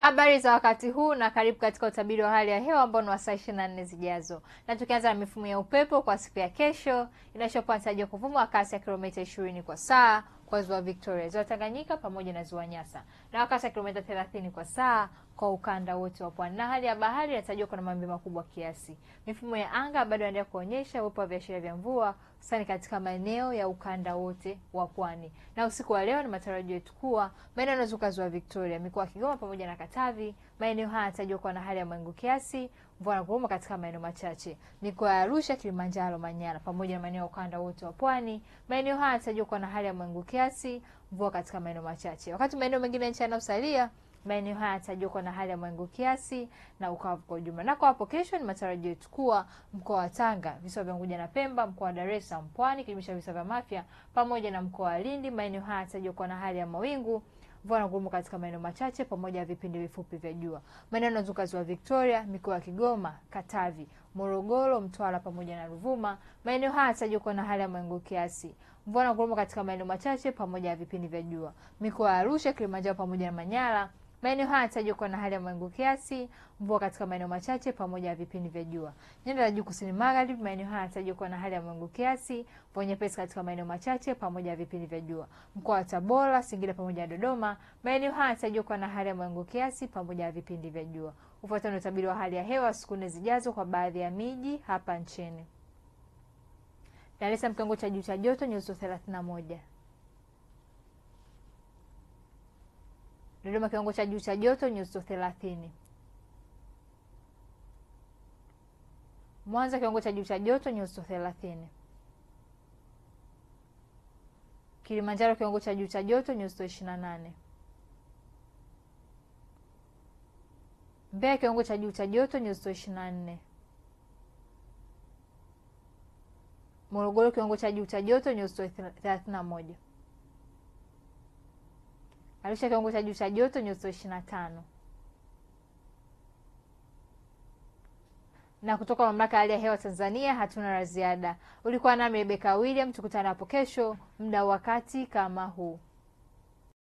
Habari za wakati huu na karibu katika utabiri wa hali ya hewa ambao ni wa saa 24 zijazo. Na tukianza na mifumo ya upepo kwa siku ya kesho, inatarajiwa kuvuma kasi ya kilomita 20 kwa saa kwa ziwa Victoria, ziwa Tanganyika pamoja na ziwa Nyasa, na kasi ya kilomita 30 kwa saa kwa ukanda wote wa pwani. Na hali ya bahari inatarajiwa kuwa na mawimbi makubwa kiasi. Mifumo ya anga bado inaendelea kuonyesha uwepo wa viashiria vya mvua hususani katika maeneo ya ukanda wote wa pwani. Na usiku wa leo ni matarajio yetu kuwa maeneo yanayozunguka ziwa Victoria, mikoa ya Kigoma pamoja na Katavi, maeneo haya yanatarajiwa kuwa na hali ya mawingu kiasi, mvua na ngurumo katika maeneo machache. Mikoa ya Arusha, Kilimanjaro, Manyara pamoja na maeneo ya ukanda wote wa pwani, maeneo haya yanatarajiwa kuwa na hali ya mawingu kiasi, mvua katika maeneo machache. Wakati maeneo mengine nchi yanayosalia, maeneo haya yanatarajiwa kuwa na hali ya mawingu kiasi na ukavu kwa ujumla. Na kwa hapo kesho ni matarajio yetu kuwa mkoa wa Tanga, visiwa vya Unguja na Pemba, mkoa wa Dar es Salaam, Pwani, kijumlisha visiwa vya Mafia pamoja na mkoa wa Lindi, maeneo haya yanatarajiwa kuwa na hali ya mawingu, mvua na ngurumo katika maeneo machache pamoja na vipindi vifupi vya jua. Maeneo yanayozunguka ziwa Victoria, mikoa ya Kigoma, Katavi, Morogoro, Mtwara pamoja na Ruvuma, maeneo haya yanatarajiwa kuwa na hali ya mawingu kiasi, mvua na ngurumo katika maeneo machache pamoja na vipindi vya jua. Mikoa ya Arusha, Kilimanjaro pamoja na Manyara, maeneo haya yanatarajiwa kuwa na hali ya mawingu kiasi, mvua katika maeneo machache pamoja na vipindi vya jua. Nyanda za juu kusini magharibi, maeneo haya yanatarajiwa kuwa na hali ya mawingu kiasi, mvua nyepesi katika maeneo machache pamoja na vipindi vya jua. Mkoa wa Tabora, Singida pamoja na Dodoma, maeneo haya yanatarajiwa kuwa na hali ya mawingu kiasi pamoja na vipindi vya jua. Ufuatao ni utabiri wa hali ya hewa siku 4 zijazo kwa baadhi ya miji hapa nchini. Dar es Salaam kiwango cha juu cha joto nyuzi 31. Dodoma kiwango cha juu cha joto nyuzi 30. Mwanza kiwango cha juu cha joto nyuzi 30. Kilimanjaro kiwango cha juu cha joto nyuzi 28. Mbeya kiwango cha juu cha joto nyuzi 24. Morogoro kiwango cha juu cha joto nyuzi 31. Arusha kiwango cha juu cha joto nyuzi 25. Na kutoka Mamlaka ya Hali ya Hewa Tanzania hatuna la ziada. Ulikuwa nami Rebecca William, tukutane hapo kesho muda wakati kama huu.